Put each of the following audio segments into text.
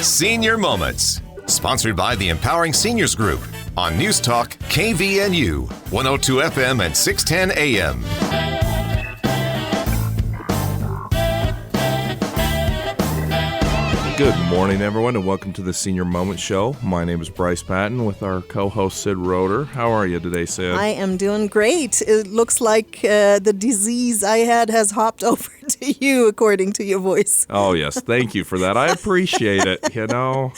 Senior Moments, sponsored by the Empowering Seniors Group on News Talk KVNU, 102 FM and 610 AM. Good morning, everyone, and welcome to the Senior Moment Show. My name is Bryce Patton with our co-host Sid Roeder. How are you today, Sid? I am doing great. It looks like the disease I had has hopped over to you, according to your voice. Oh, yes. Thank you for that. I appreciate it. You know,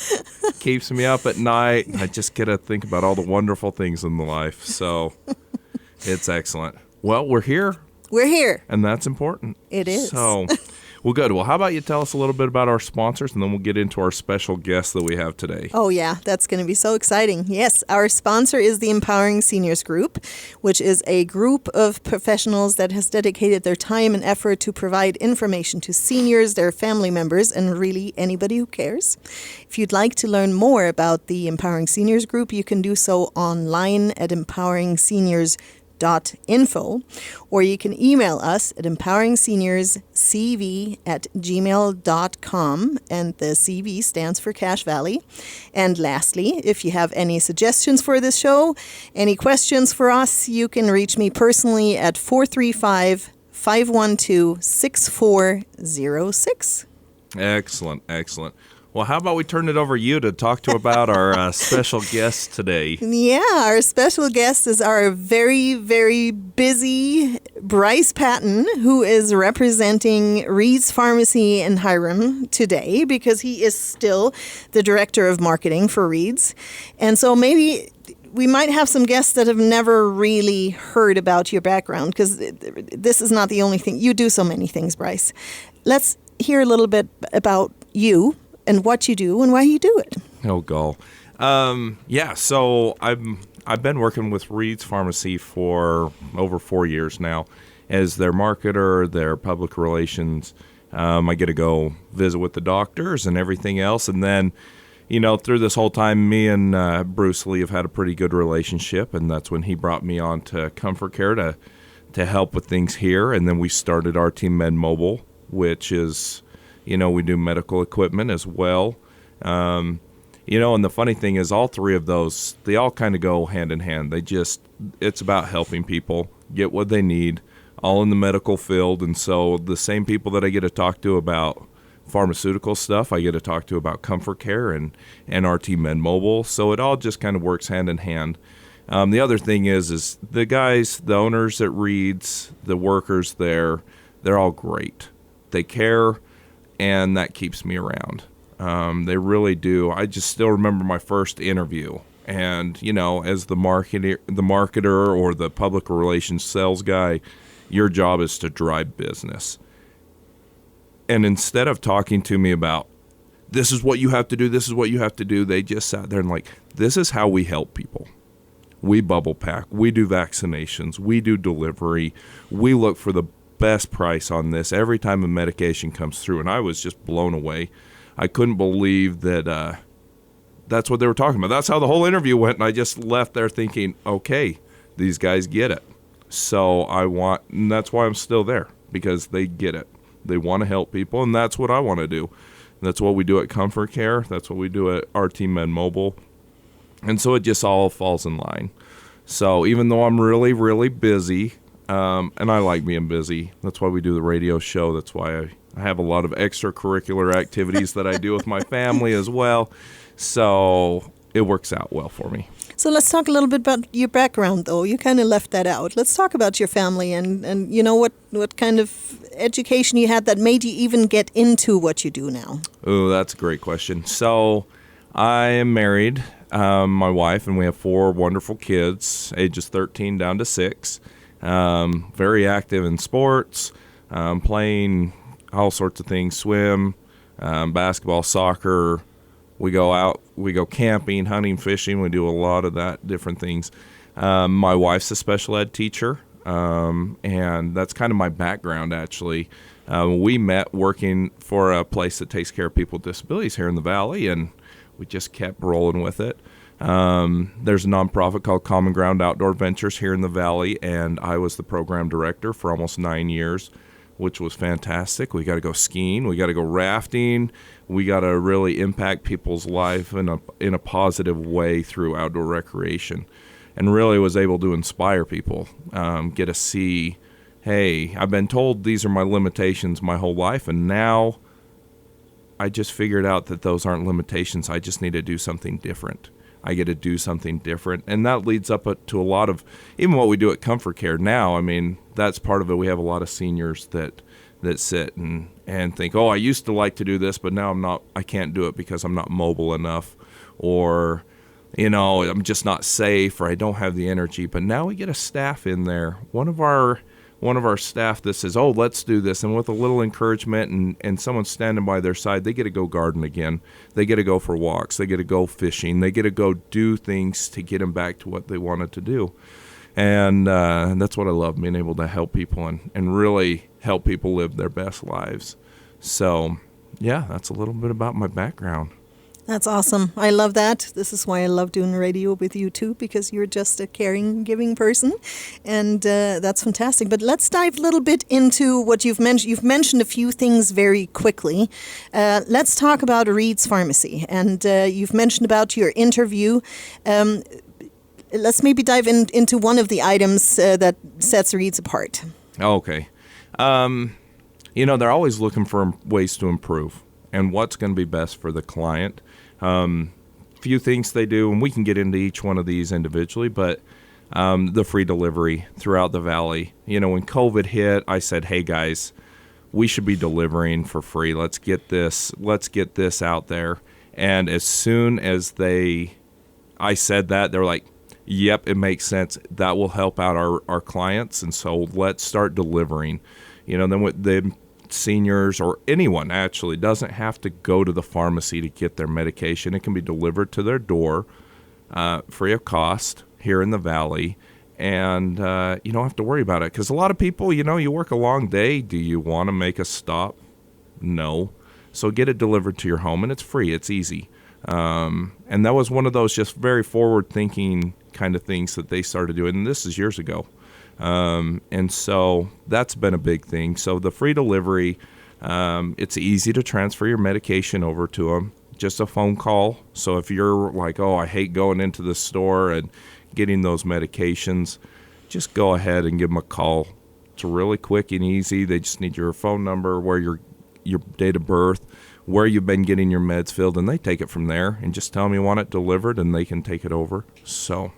keeps me up at night. I just get to think about all the wonderful things in the life. So it's excellent. Well, we're here. We're here. And that's important. It is. So, well, good. Well, how about you tell us a little bit about our sponsors, and then we'll get into our special guest that we have today. Oh, yeah. That's going to be so exciting. Yes, our sponsor is the Empowering Seniors Group, which is a group of professionals that has dedicated their time and effort to provide information to seniors, their family members, and really anybody who cares. If you'd like to learn more about the Empowering Seniors Group, you can do so online at empoweringseniors.info, or you can email us at empoweringseniorscv@gmail.com, and the CV stands for Cache Valley. And lastly, if you have any suggestions for this show, any questions for us, you can reach me personally at 435-512-6406. Excellent, excellent. Well, how about we turn it over to you to talk to about our special guest today? Yeah, our special guest is our very, very busy Bryce Patton, who is representing Reed's Pharmacy in Hiram today because he is still the director of marketing for Reed's. And so maybe we might have some guests that have never really heard about your background, because this is not the only thing. You do so many things, Bryce. Let's hear a little bit about you and what you do and why you do it. Oh, go. So I've been working with Reed's Pharmacy for over 4 years now as their marketer, their public relations. I get to go visit with the doctors and everything else. And then, you know, through this whole time, me and Bruce Lee have had a pretty good relationship. And that's when he brought me on to Comfort Care to help with things here. And then we started RT Med Mobile, which is, you know, we do medical equipment as well. You know, and the funny thing is all three of those, they all kind of go hand in hand. It's about helping people get what they need, all in the medical field. And so the same people that I get to talk to about pharmaceutical stuff, I get to talk to about Comfort Care and RT Med Mobile. So it all just kind of works hand in hand. The other thing is the guys, the owners at Reed's, the workers there, they're all great. They care. And that keeps me around. They really do. I just still remember my first interview. And, you know, as the marketer or the public relations sales guy, your job is to drive business. And instead of talking to me about, this is what you have to do, this is what you have to do, they just sat there and like, this is how we help people. We bubble pack. We do vaccinations. We do delivery. We look for the best price on this every time a medication comes through. And I was just blown away. I couldn't believe that that's what they were talking about. That's how the whole interview went. And I just left there thinking, okay, these guys get it. So and that's why I'm still there, because they get it. They want to help people. And that's what I want to do. That's what we do at Comfort Care. That's what we do at RT Med Mobile. And so it just all falls in line. So even though I'm really, really busy, and I like being busy. That's why we do the radio show. That's why I have a lot of extracurricular activities that I do with my family as well. So it works out well for me. So let's talk a little bit about your background, though. You kind of left that out. Let's talk about your family and you know, what kind of education you had that made you even get into what you do now. Oh, that's a great question. So I am married, my wife, and we have 4 wonderful kids, ages 13 down to 6. Very active in sports, playing all sorts of things, swim, basketball, soccer. We go out, we go camping, hunting, fishing. We do a lot of that, different things. My wife's a special ed teacher, and that's kind of my background, actually. We met working for a place that takes care of people with disabilities here in the Valley, and we just kept rolling with it. There's a nonprofit called Common Ground Outdoor Ventures here in the Valley, and I was the program director for almost 9 years. which was fantastic. We got to go skiing. We got to go rafting. We got to really impact people's life in a positive way through outdoor recreation, and really was able to inspire people, get to see, hey, I've been told these are my limitations my whole life, and now I just figured out that those aren't limitations. I just need to do something different. I get to do something different. And that leads up to a lot of, even what we do at Comfort Care now, I mean, that's part of it. We have a lot of seniors that sit and think, oh, I used to like to do this, but now I can't do it because I'm not mobile enough, or, I'm just not safe, or I don't have the energy. But now we get a staff in there. One of our staff that says, oh, let's do this. And with a little encouragement and someone standing by their side, they get to go garden again. They get to go for walks. They get to go fishing. They get to go do things to get them back to what they wanted to do. And that's what I love, being able to help people and really help people live their best lives. So, yeah, that's a little bit about my background. That's awesome. I love that. This is why I love doing radio with you too, because you're just a caring, giving person. And that's fantastic. But let's dive a little bit into what you've mentioned. You've mentioned a few things very quickly. Let's talk about Reed's Pharmacy. And you've mentioned about your interview. Let's maybe dive into one of the items that sets Reed's apart. Okay. They're always looking for ways to improve and what's going to be best for the client. Few things they do, and we can get into each one of these individually, but the free delivery throughout the valley. When COVID hit, I said, hey guys, we should be delivering for free. Let's get this out there. And as soon as I said that, they're like, yep, it makes sense. That will help out our clients. And so let's start delivering. Then with the seniors or anyone actually doesn't have to go to the pharmacy to get their medication. It can be delivered to their door free of cost here in the valley, and you don't have to worry about it, because a lot of people, you work a long day. Do you want to make a stop? No. So get it delivered to your home, and it's free. It's easy. And that was one of those just very forward-thinking kind of things that they started doing, and this is years ago. And so that's been a big thing. So the free delivery, it's easy to transfer your medication over to them. Just a phone call. So if you're like, oh, I hate going into the store and getting those medications, just go ahead and give them a call. It's really quick and easy. They just need your phone number, where your date of birth, where you've been getting your meds filled, and they take it from there and just tell them you want it delivered, and they can take it over. So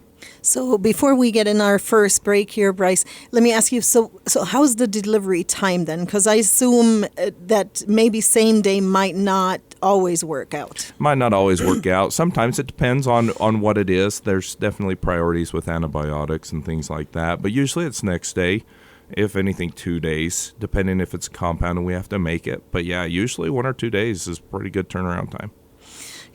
before we get in our first break here, Bryce, let me ask you, so how's the delivery time then? Because I assume that maybe same day might not always work out. Might not always work out. Sometimes it depends on what it is. There's definitely priorities with antibiotics and things like that. But usually it's next day, if anything 2 days, depending if it's a compound and we have to make it. But yeah, usually 1 or 2 days is pretty good turnaround time.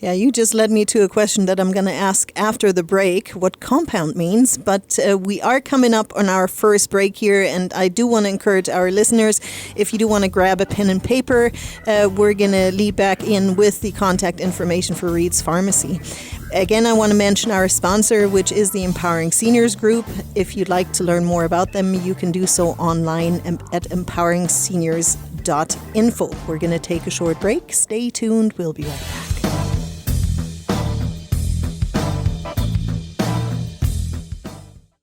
Yeah, you just led me to a question that I'm going to ask after the break, what compound means. But we are coming up on our first break here, and I do want to encourage our listeners, if you do want to grab a pen and paper, we're going to lead back in with the contact information for Reed's Pharmacy. Again, I want to mention our sponsor, which is the Empowering Seniors Group. If you'd like to learn more about them, you can do so online at empoweringseniors.info. We're going to take a short break. Stay tuned. We'll be right back.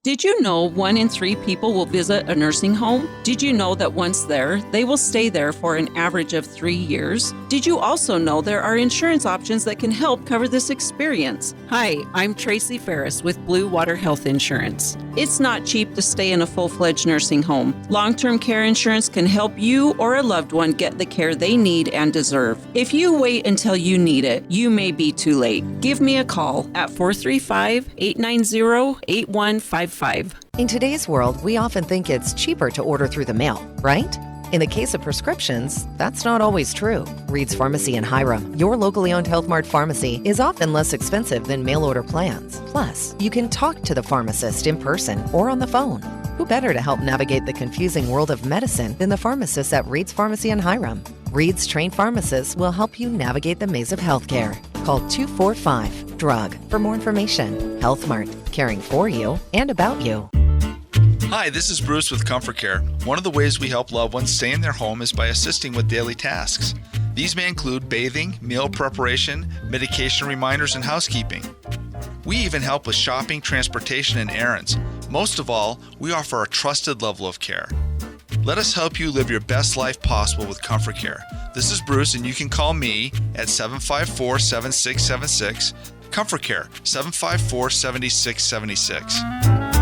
Did you know 1 in 3 people will visit a nursing home? Did you know that once there, they will stay there for an average of 3 years? Did you also know there are insurance options that can help cover this experience? Hi, I'm Tracy Ferris with Blue Water Health Insurance. It's not cheap to stay in a full-fledged nursing home. Long-term care insurance can help you or a loved one get the care they need and deserve. If you wait until you need it, you may be too late. Give me a call at 435-890-8155. In today's world, we often think it's cheaper to order through the mail, right? In the case of prescriptions, that's not always true. Reed's Pharmacy in Hiram, your locally owned Health Mart pharmacy, is often less expensive than mail order plans. Plus, you can talk to the pharmacist in person or on the phone. Who better to help navigate the confusing world of medicine than the pharmacists at Reed's Pharmacy in Hiram? Reed's trained pharmacists will help you navigate the maze of healthcare. Call 245-DRUG for more information. Health Mart, caring for you and about you. Hi, this is Bruce with Comfort Care. One of the ways we help loved ones stay in their home is by assisting with daily tasks. These may include bathing, meal preparation, medication reminders, and housekeeping. We even help with shopping, transportation, and errands. Most of all, we offer a trusted level of care. Let us help you live your best life possible with Comfort Care. This is Bruce, and you can call me at 754-7676. Comfort Care, 754-7676.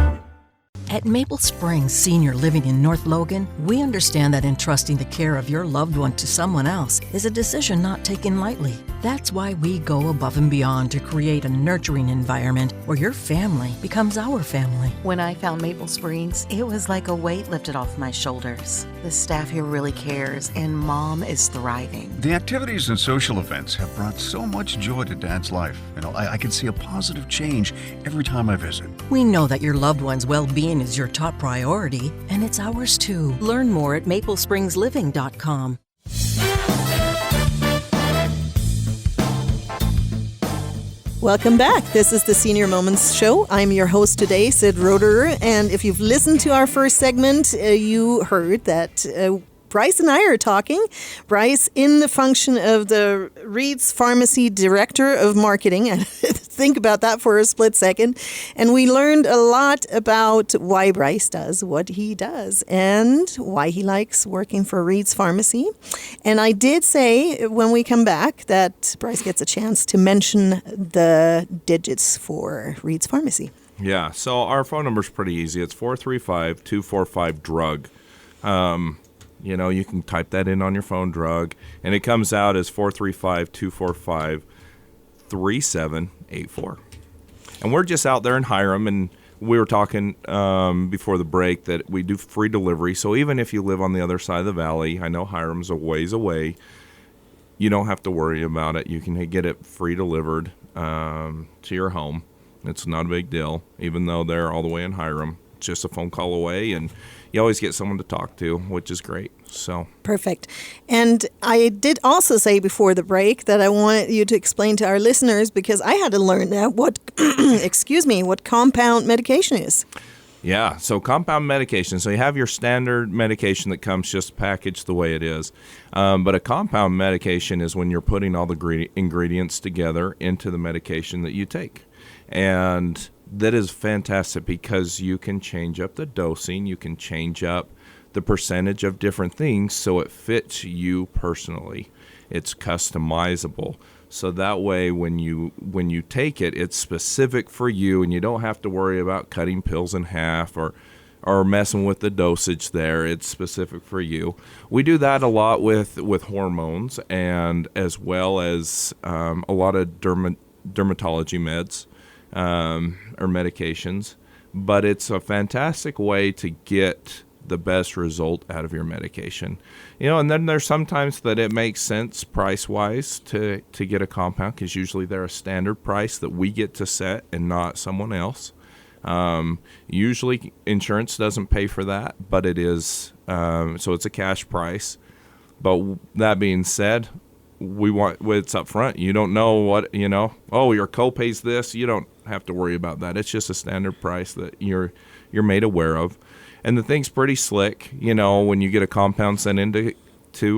At Maple Springs Senior Living in North Logan, we understand that entrusting the care of your loved one to someone else is a decision not taken lightly. That's why we go above and beyond to create a nurturing environment where your family becomes our family. When I found Maple Springs, it was like a weight lifted off my shoulders. The staff here really cares, and Mom is thriving. The activities and social events have brought so much joy to Dad's life. I can see a positive change every time I visit. We know that your loved one's well-being is your top priority, and it's ours too. Learn more at maplesprings.living.com. Welcome back. This is the Senior Moments Show. I'm your host today, Sid Roederer. And if you've listened to our first segment, you heard that Bryce and I are talking. Bryce, in the function of the Reed's Pharmacy Director of Marketing. Think about that for a split second. And we learned a lot about why Bryce does what he does and why he likes working for Reed's Pharmacy. And I did say when we come back that Bryce gets a chance to mention the digits for Reed's Pharmacy. Yeah, so our phone number is pretty easy. It's 435-245-DRUG. You can type that in on your phone, drug, and it comes out as 435-245-3784. And we're just out there in Hiram, and we were talking before the break that we do free delivery. So even if you live on the other side of the valley, I know Hiram's a ways away, you don't have to worry about it. You can get it free delivered to your home. It's not a big deal, even though they're all the way in Hiram. It's just a phone call away, and you always get someone to talk to, which is great. So perfect. And I did also say before the break that I wanted you to explain to our listeners, because I had to learn that what compound medication is. Yeah, so compound medication. So you have your standard medication that comes just packaged the way it is. But a compound medication is when you're putting all the ingredients together into the medication that you take. And that is fantastic because you can change up the dosing, you can change up the percentage of different things so it fits you personally. It's customizable. So that way when you take it, it's specific for you and you don't have to worry about cutting pills in half or messing with the dosage there. It's specific for you. We do that a lot with hormones and as well as a lot of dermatology meds. Or medications, but it's a fantastic way to get the best result out of your medication. And then there's sometimes that it makes sense price-wise to get a compound because usually they're a standard price that we get to set and not someone else. Usually insurance doesn't pay for that, but it is, so it's a cash price. But that being said, it's up front. You don't know what, your copay's this. You don't have to worry about that. It's just a standard price that you're made aware of. And the thing's pretty slick, when you get a compound sent into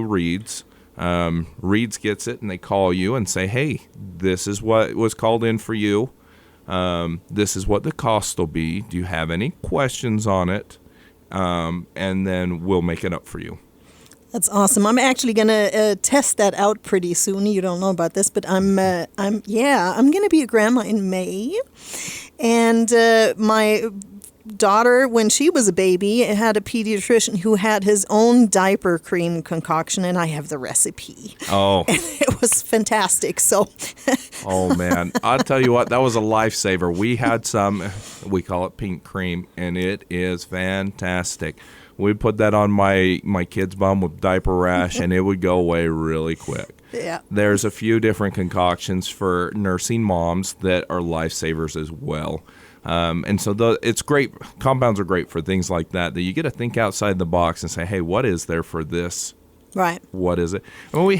Reed's. Reed's gets it and they call you and say, hey, this is what was called in for you. This is what the cost will be. Do you have any questions on it? And then we'll make it up for you. That's awesome. I'm actually going to test that out pretty soon. You don't know about this, but I'm going to be a grandma in May. And my daughter, when she was a baby, had a pediatrician who had his own diaper cream concoction, and I have the recipe. Oh. And it was fantastic. So. Oh, man. I'll tell you what, that was a lifesaver. We had some, we call it pink cream, and it is fantastic. We put that on my kid's bum with diaper rash, and it would go away really quick. Yeah. There's a few different concoctions for nursing moms that are lifesavers as well. And so it's great. Compounds are great for things like that you get to think outside the box and say, hey, what is there for this? Right. What is it? I mean, we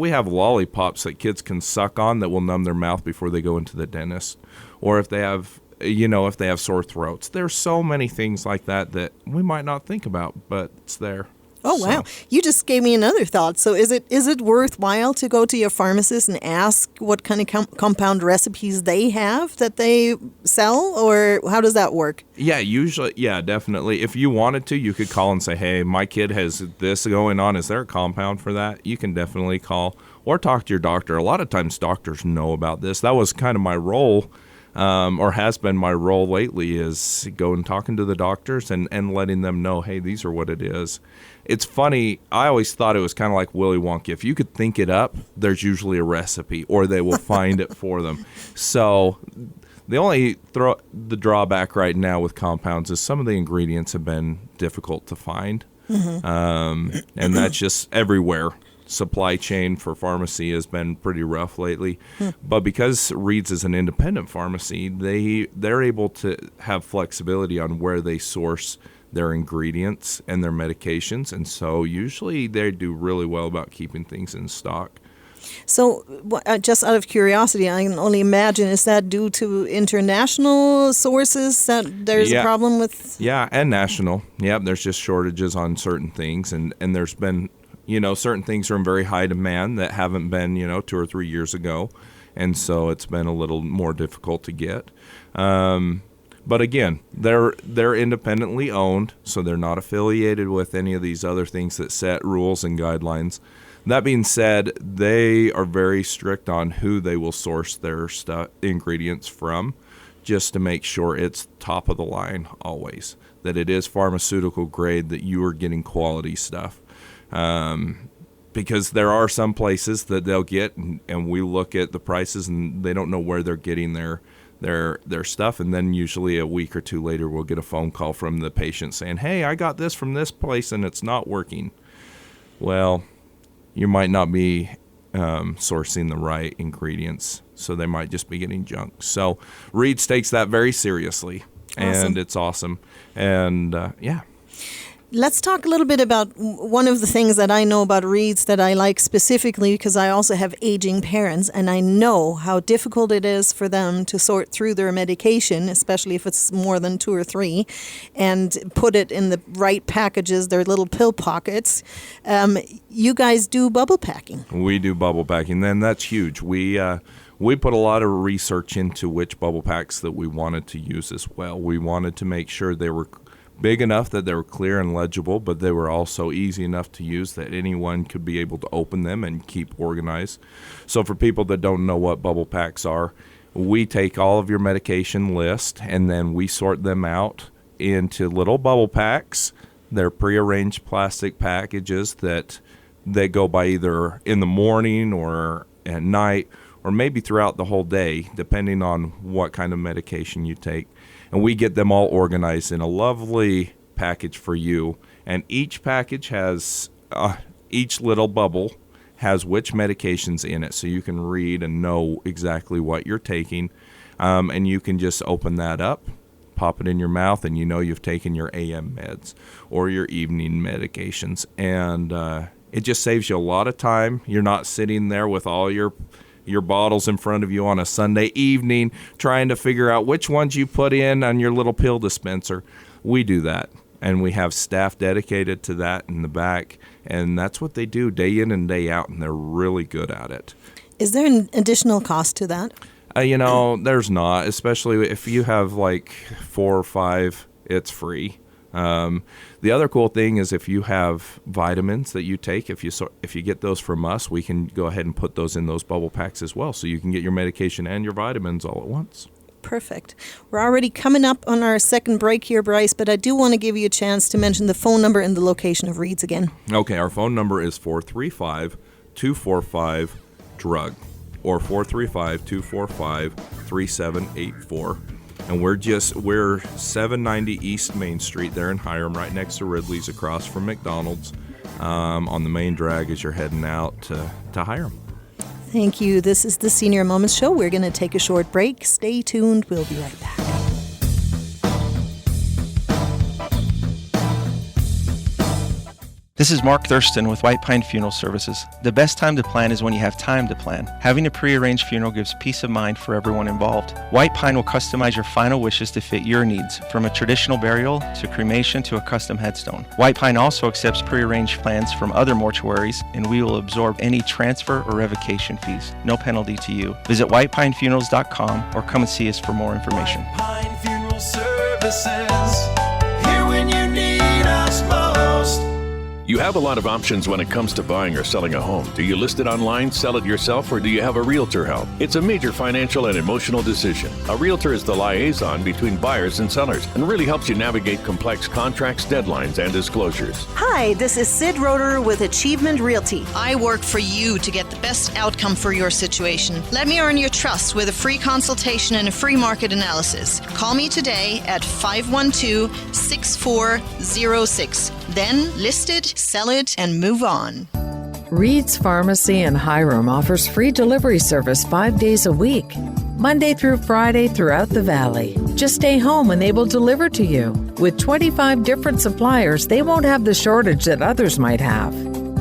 have lollipops that kids can suck on that will numb their mouth before they go into the dentist. Or if they have if they have sore throats. There's so many things like that that we might not think about, but it's there. Oh, wow. You just gave me another thought. So is it worthwhile to go to your pharmacist and ask what kind of compound recipes they have that they sell, or how does that work? Yeah, usually, definitely. If you wanted to, you could call and say, hey, my kid has this going on. Is there a compound for that? You can definitely call or talk to your doctor. A lot of times doctors know about this. That was kind of my role. Or has been my role lately, is going and talking to the doctors and letting them know, hey, these are what it is. It's funny, I always thought it was kind of like Willy Wonka. If you could think it up, there's usually a recipe, or they will find it for them. So the drawback right now with compounds is some of the ingredients have been difficult to find. And that's just everywhere. Supply chain for pharmacy has been pretty rough lately. But because Reed's is an independent pharmacy, they're able to have flexibility on where they source their ingredients and their medications, and so usually they do really well about keeping things in stock. So just out of curiosity, I can only imagine, is that due to international sources that there's a problem with? Yeah, and national. Yeah, there's just shortages on certain things, and there's been certain things are in very high demand that haven't been, 2 or 3 years ago. And so it's been a little more difficult to get. But again, they're independently owned, so they're not affiliated with any of these other things that set rules and guidelines. That being said, they are very strict on who they will source their ingredients from, just to make sure it's top of the line always, that it is pharmaceutical grade, that you are getting quality stuff. Because there are some places that they'll get, and we look at the prices, and they don't know where they're getting their stuff, and then usually a week or two later we'll get a phone call from the patient saying, hey, I got this from this place and it's not working. Well, you might not be sourcing the right ingredients, so they might just be getting junk. So Reed's takes that very seriously. Awesome. And it's awesome. And Let's talk a little bit about one of the things that I know about Reed's that I like specifically, because I also have aging parents, and I know how difficult it is for them to sort through their medication, especially if it's more than 2 or 3, and put it in the right packages, their little pill pockets. You guys do bubble packing. We do bubble packing, and that's huge. We put a lot of research into which bubble packs that we wanted to use as well. We wanted to make sure they were big enough that they were clear and legible, but they were also easy enough to use that anyone could be able to open them and keep organized. So for people that don't know what bubble packs are, we take all of your medication list and then we sort them out into little bubble packs. They're prearranged plastic packages that they go by either in the morning or at night or maybe throughout the whole day, depending on what kind of medication you take. And we get them all organized in a lovely package for you. And each package has, each little bubble has which medication's in it, so you can read and know exactly what you're taking. And you can just open that up, pop it in your mouth, and you've taken your AM meds or your evening medications. And it just saves you a lot of time. You're not sitting there with all your bottles in front of you on a Sunday evening trying to figure out which ones you put in on your little pill dispenser. We do that, and we have staff dedicated to that in the back, and that's what they do day in and day out, and they're really good at it. Is there an additional cost to that? There's not, especially if you have like 4 or 5, it's free. The other cool thing is if you have vitamins that you take, if you get those from us, we can go ahead and put those in those bubble packs as well, so you can get your medication and your vitamins all at once. Perfect. We're already coming up on our second break here, Bryce, but I do want to give you a chance to mention the phone number and the location of Reed's again. Okay, our phone number is 435-245-DRUG or 435-245-3784. And we're 790 East Main Street there in Hiram, right next to Ridley's, across from McDonald's, on the main drag as you're heading out to Hiram. Thank you. This is the Senior Moments Show. We're going to take a short break. Stay tuned. We'll be right back. This is Mark Thurston with White Pine Funeral Services. The best time to plan is when you have time to plan. Having a prearranged funeral gives peace of mind for everyone involved. White Pine will customize your final wishes to fit your needs, from a traditional burial to cremation to a custom headstone. White Pine also accepts prearranged plans from other mortuaries, and we will absorb any transfer or revocation fees. No penalty to you. Visit whitepinefunerals.com or come and see us for more information. White Pine Funeral Services, here when you need us most. You have a lot of options when it comes to buying or selling a home. Do you list it online, sell it yourself, or do you have a realtor help? It's a major financial and emotional decision. A realtor is the liaison between buyers and sellers and really helps you navigate complex contracts, deadlines, and disclosures. Hi, this is Sid Roeder with Achievement Realty. I work for you to get the best outcome for your situation. Let me earn your trust with a free consultation and a free market analysis. Call me today at 512-6406. Then list it, sell it, and move on. Reed's Pharmacy in Hiram offers free delivery service 5 days a week, Monday through Friday throughout the valley. Just stay home and they will deliver to you. With 25 different suppliers, they won't have the shortage that others might have.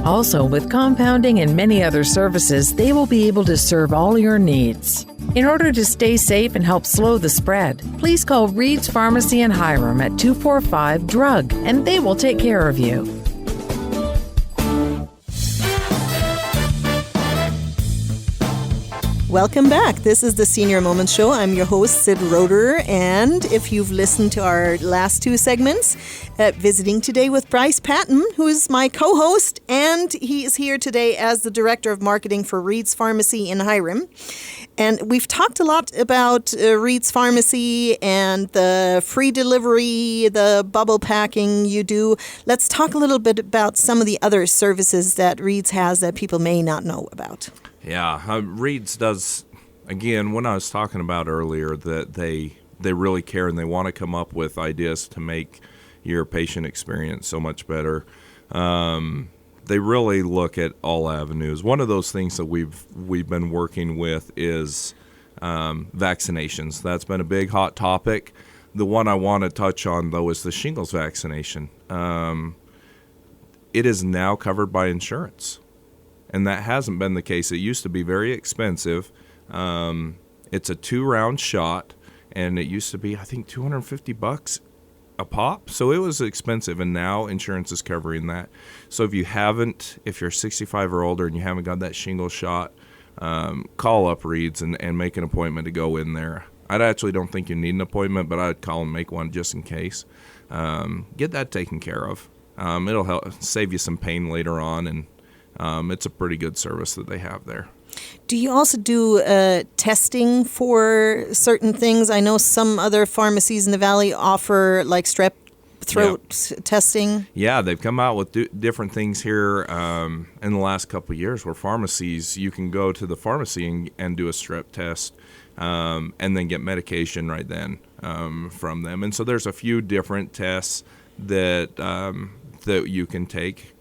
Also, with compounding and many other services, they will be able to serve all your needs. In order to stay safe and help slow the spread, please call Reed's Pharmacy in Hiram at 245-DRUG, and they will take care of you. Welcome back. This is the Senior Moments Show. I'm your host, Sid Roeder, and if you've listened to our last two segments, visiting today with Bryce Patton, who is my co-host, and he is here today as the Director of Marketing for Reed's Pharmacy in Hiram. And we've talked a lot about Reed's Pharmacy and the free delivery, the bubble packing you do. Let's talk a little bit about some of the other services that Reed's has that people may not know about. Yeah, Reed's does, again, when I was talking about earlier, that they really care and they want to come up with ideas to make your patient experience so much better. They really look at all avenues. One of those things that we've been working with is vaccinations. That's been a big hot topic. The one I want to touch on, though, is the shingles vaccination. It is now covered by insurance. And that hasn't been the case. It used to be very expensive. It's a 2-round shot, and it used to be, I think, $250 a pop. So it was expensive, and now insurance is covering that. So if you're 65 or older and you haven't got that shingle shot, call up Reed's and make an appointment to go in there. I actually don't think you need an appointment, but I'd call and make one just in case. Get that taken care of. It'll help save you some pain later on, and it's a pretty good service that they have there. Do you also do testing for certain things? I know some other pharmacies in the Valley offer like strep throat testing. Yeah, they've come out with different things here in the last couple of years where pharmacies, you can go to the pharmacy and do a strep test and then get medication right then from them. And so there's a few different tests that you can take.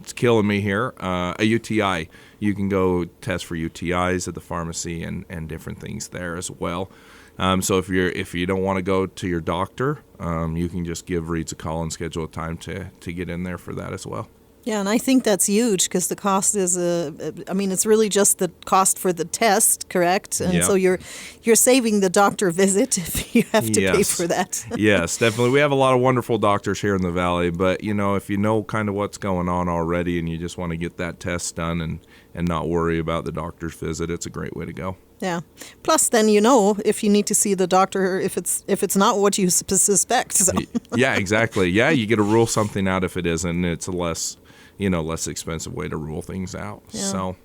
It's killing me here. A UTI, you can go test for UTIs at the pharmacy and different things there as well. So if you don't want to go to your doctor, you can just give Reed's a call and schedule a time to get in there for that as well. Yeah, and I think that's huge because the cost is it's really just the cost for the test, correct? And so you're saving the doctor visit if you have to pay for that. Yes, definitely. We have a lot of wonderful doctors here in the Valley, but if you know kind of what's going on already and you just want to get that test done and not worry about the doctor's visit, it's a great way to go. Yeah. Plus, then if you need to see the doctor if it's not what you suspect. So. Yeah, exactly. Yeah, you get to rule something out if it isn't. It's a less expensive way to rule things out. Yeah. So.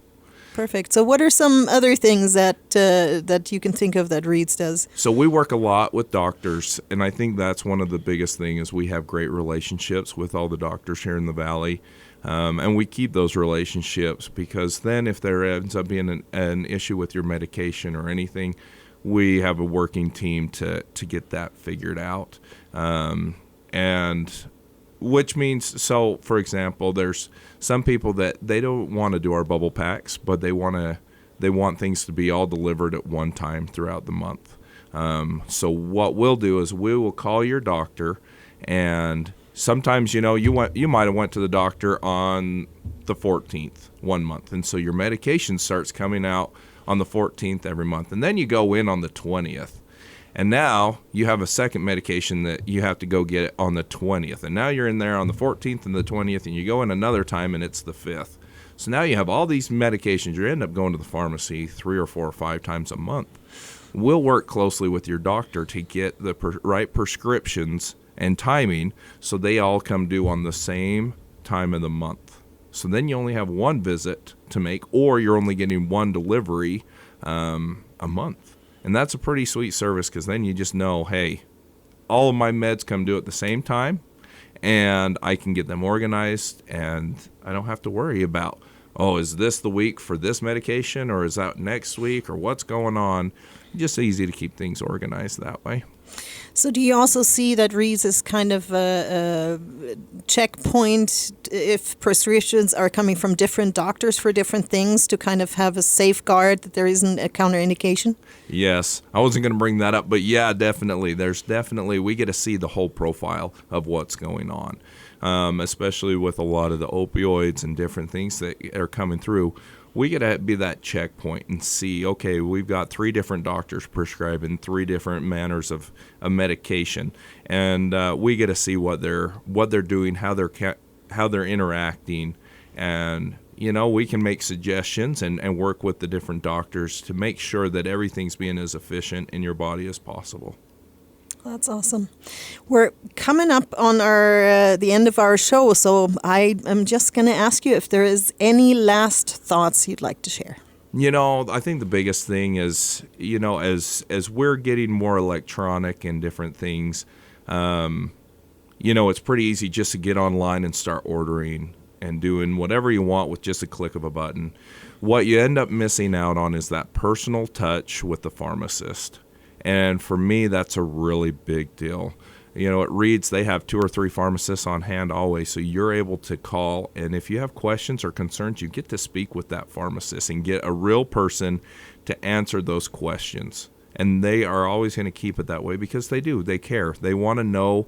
Perfect. So what are some other things that you can think of that Reed's does? So we work a lot with doctors, and I think that's one of the biggest things is we have great relationships with all the doctors here in the Valley. And we keep those relationships because then if there ends up being an issue with your medication or anything, we have a working team to get that figured out. And which means, so for example, there's some people that they don't want to do our bubble packs, but they want things to be all delivered at one time throughout the month. So what we'll do is we will call your doctor And sometimes, you might have went to the doctor on the 14th one month, and so your medication starts coming out on the 14th every month, and then you go in on the 20th, and now you have a second medication that you have to go get on the 20th, and now you're in there on the 14th and the 20th, and you go in another time and it's the 5th. So now you have all these medications. You end up going to the pharmacy 3 or 4 or 5 times a month. We'll work closely with your doctor to get the right prescriptions and timing so they all come due on the same time of the month. So then you only have one visit to make, or you're only getting one delivery a month. And that's a pretty sweet service, because then you just know, hey, all of my meds come due at the same time, and I can get them organized, and I don't have to worry about, is this the week for this medication, or is that next week, or what's going on? Just easy to keep things organized that way. So do you also see that Reed's is kind of a checkpoint if prescriptions are coming from different doctors for different things, to kind of have a safeguard that there isn't a counterindication? Yes. I wasn't going to bring that up, but yeah, definitely. We get to see the whole profile of what's going on, especially with a lot of the opioids and different things that are coming through. We got to be that checkpoint and see, okay, we've got 3 different doctors prescribing 3 different manners of medication, and we get to see what they're doing, how they're interacting, and we can make suggestions and work with the different doctors to make sure that everything's being as efficient in your body as possible. That's awesome. We're coming up on the end of our show, so I am just going to ask you if there is any last thoughts you'd like to share. I think the biggest thing is, as we're getting more electronic and different things, it's pretty easy just to get online and start ordering and doing whatever you want with just a click of a button. What you end up missing out on is that personal touch with the pharmacist. And for me, that's a really big deal. At Reed's, they have 2 or 3 pharmacists on hand always, so you're able to call, and if you have questions or concerns, you get to speak with that pharmacist and get a real person to answer those questions. And they are always going to keep it that way, because they do. They care. They want to know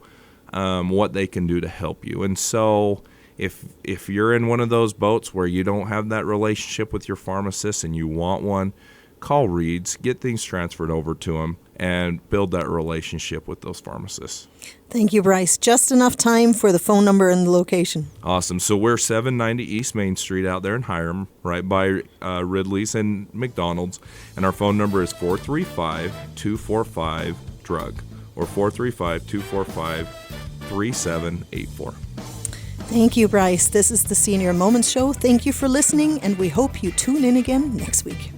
what they can do to help you. And so if you're in one of those boats where you don't have that relationship with your pharmacist and you want one, call Reed's, get things transferred over to them, and build that relationship with those pharmacists. Thank you, Bryce. Just enough time for the phone number and the location. Awesome. So we're 790 East Main Street out there in Hiram, right by Ridley's and McDonald's. And our phone number is 435-245-DRUG or 435-245-3784. Thank you, Bryce. This is the Senior Moments Show. Thank you for listening, and we hope you tune in again next week.